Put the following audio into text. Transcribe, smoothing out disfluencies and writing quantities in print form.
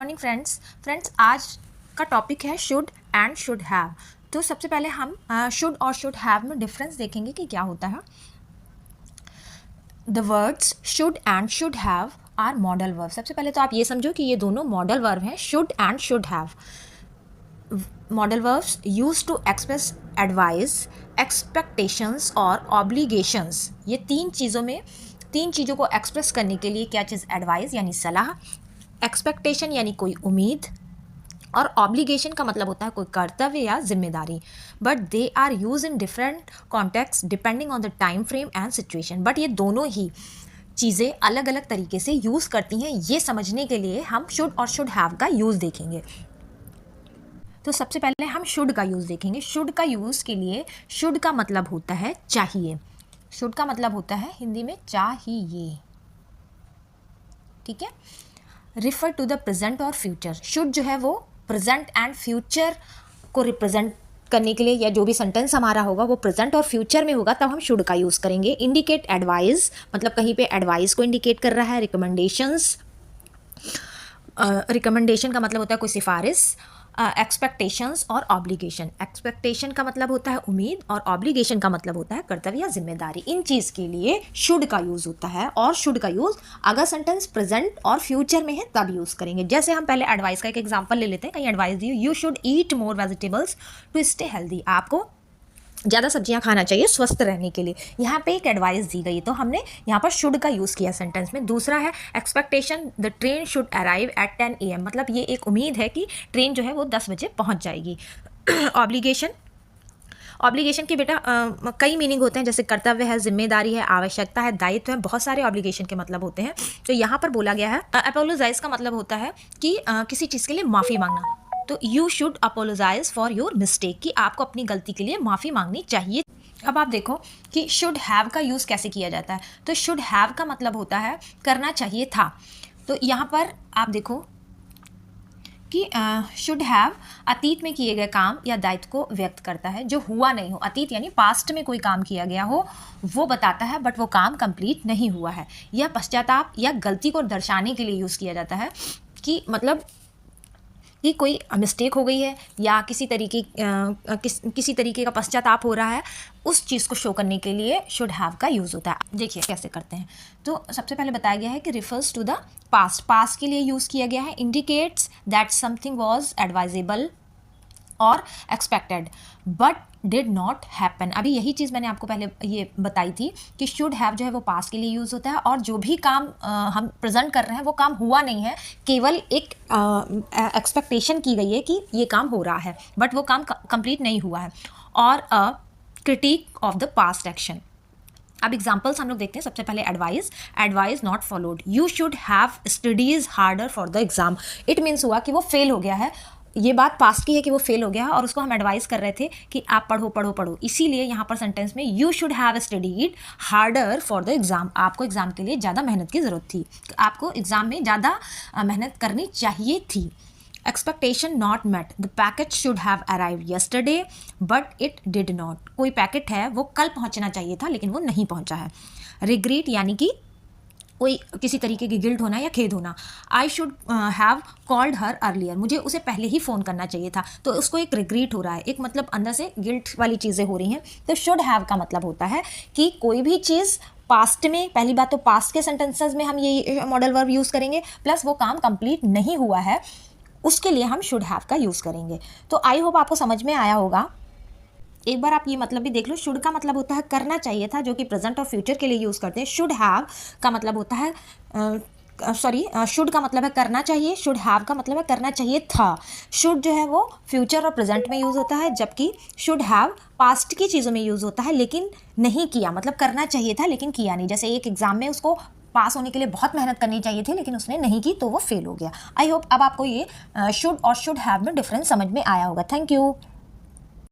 Morning friends आज का topic है शुड एंड शुड हैव। तो सबसे पहले हम शुड और शुड हैव में डिफरेंस देखेंगे कि क्या होता है। The words should and should have are modal verb. सबसे पहले तो आप ये समझो कि ये दोनों मॉडल वर्ब हैं, should and should have. Modal verbs use to express advice, expectations और ऑब्लिगेशंस। ये तीन चीज़ों को एक्सप्रेस करने के लिए क्या चीज़, एडवाइस यानी सलाह, एक्सपेक्टेशन यानी कोई उम्मीद, और ऑब्लिगेशन का मतलब होता है कोई कर्तव्य या जिम्मेदारी। But they are use in different context depending on the time frame and situation. But ये दोनों ही चीज़ें अलग अलग तरीके से यूज़ करती हैं। ये समझने के लिए हम शुड और शुड हैव का यूज़ देखेंगे। तो सबसे पहले हम शुड का यूज़ देखेंगे। शुड का यूज़ के लिए शुड का मतलब होता है चाहिए। शुड का मतलब होता है हिंदी में चाहिए, ठीक है। रिफर टू द प्रेजेंट और फ्यूचर। शुड जो है वो प्रेजेंट एंड फ्यूचर को रिप्रेजेंट करने के लिए, या जो भी सेंटेंस हमारा होगा वो प्रेजेंट और फ्यूचर में होगा, तब हम शुड का यूज़ करेंगे। इंडिकेट एडवाइस, मतलब कहीं पे एडवाइस को इंडिकेट कर रहा है। रिकमेंडेशंस, रिकमेंडेशन का मतलब होता है कोई सिफारिश। एक्सपेक्टेशंस और ऑब्लिगेशन, एक्सपेक्टेशन का मतलब होता है उम्मीद और ऑब्लिगेशन का मतलब होता है कर्तव्य या जिम्मेदारी। इन चीज़ के लिए शुड का यूज़ होता है। और शुड का यूज़ अगर सेंटेंस प्रेजेंट और फ्यूचर में है तब यूज़ करेंगे। जैसे हम पहले एडवाइस का एक एग्जांपल ले लेते हैं। कहीं एडवाइस दी, you should eat more vegetables to stay healthy. आपको ज़्यादा सब्जियां खाना चाहिए स्वस्थ रहने के लिए। यहाँ पे एक एडवाइस दी गई, तो हमने यहाँ पर शुड का यूज़ किया सेंटेंस में। दूसरा है expectation, the train should arrive at 10 AM, मतलब ये एक उम्मीद है कि ट्रेन जो है वो 10 बजे पहुँच जाएगी। ऑब्लिगेशन, ऑब्लिगेशन के बेटा कई मीनिंग होते हैं, जैसे कर्तव्य है, जिम्मेदारी है, आवश्यकता है, दायित्व है, बहुत सारे ऑब्लिगेशन के मतलब होते हैं। तो यहाँ पर बोला गया है अपोलोजाइज का मतलब होता है कि किसी चीज़ के लिए माफ़ी मांगना। तो you should apologise for your mistake, कि आपको अपनी गलती के लिए माफ़ी मांगनी चाहिए। अब आप देखो कि शुड हैव का यूज़ कैसे किया जाता है। तो शुड हैव का मतलब होता है करना चाहिए था। तो यहाँ पर आप देखो कि शुड हैव अतीत में किए गए काम या दायित्व को व्यक्त करता है जो हुआ नहीं हो। अतीत यानी पास्ट में कोई काम किया गया हो वो बताता है, बट वो काम कंप्लीट नहीं हुआ है। यह पश्चाताप या गलती को दर्शाने के लिए यूज़ किया जाता है, कि मतलब कि कोई मिस्टेक हो गई है या किसी तरीके का पश्चाताप हो रहा है, उस चीज़ को शो करने के लिए शुड हैव का यूज़ होता है। देखिए कैसे करते हैं। तो सबसे पहले बताया गया है कि refers to the past, past के लिए यूज़ किया गया है। Indicates that something was advisable और expected but did not happen. अभी यही चीज़ मैंने आपको पहले ये बताई थी कि शुड हैव जो है वो पास्ट के लिए यूज़ होता है, और जो भी काम हम प्रेजेंट कर रहे हैं वो काम हुआ नहीं है, केवल एक एक्सपेक्टेशन की गई है कि ये काम हो रहा है, बट वो काम कंप्लीट नहीं हुआ है। और critic of the past action. अब एग्जाम्पल्स हम लोग देखते हैं। सबसे पहले advice not followed, you should have studies harder for the exam. It means हुआ कि वो फेल हो गया है। ये बात पास्ट की है कि वो फेल हो गया है, और उसको हम एडवाइस कर रहे थे कि आप पढ़ो पढ़ो पढ़ो। इसीलिए यहाँ पर सेंटेंस में you should have studied harder for the exam, आपको एग्जाम के लिए ज़्यादा मेहनत की ज़रूरत थी, आपको एग्जाम में ज़्यादा मेहनत करनी चाहिए थी। Expectation not met, the packet should have arrive yesterday but it did not. कोई पैकेट है वो कल पहुँचना चाहिए था लेकिन वो नहीं पहुँचा है। रिग्रेट यानी कि कोई किसी तरीके की गिल्ट होना या खेद होना। I should have called her earlier, मुझे उसे पहले ही फ़ोन करना चाहिए था। तो उसको एक रिग्रेट हो रहा है, एक मतलब अंदर से गिल्ट वाली चीज़ें हो रही हैं। तो शुड हैव का मतलब होता है कि कोई भी चीज़ पास्ट में, पहली बात तो पास्ट के सेंटेंसेस में हम ये मॉडल वर्ब यूज़ करेंगे, प्लस वो काम कंप्लीट नहीं हुआ है उसके लिए हम शुड हैव का यूज़ करेंगे। तो आई होप आपको समझ में आया होगा। एक बार आप ये मतलब भी देख लो। शुड का मतलब होता है करना चाहिए था, जो कि प्रेजेंट और फ्यूचर के लिए यूज़ करते हैं। शुड हैव का मतलब होता है शुड का मतलब है करना चाहिए, शुड हैव का मतलब है करना चाहिए था। शुड जो है वो फ्यूचर और प्रेजेंट में यूज़ होता है, जबकि शुड हैव पास्ट की चीज़ों में यूज़ होता है, लेकिन नहीं किया, मतलब करना चाहिए था लेकिन किया नहीं। जैसे एक एग्जाम में उसको पास होने के लिए बहुत मेहनत करनी चाहिए थी लेकिन उसने नहीं की तो वो फेल हो गया। आई होप अब आपको ये शुड और शुड हैव में डिफरेंस समझ में आया होगा। Thank you.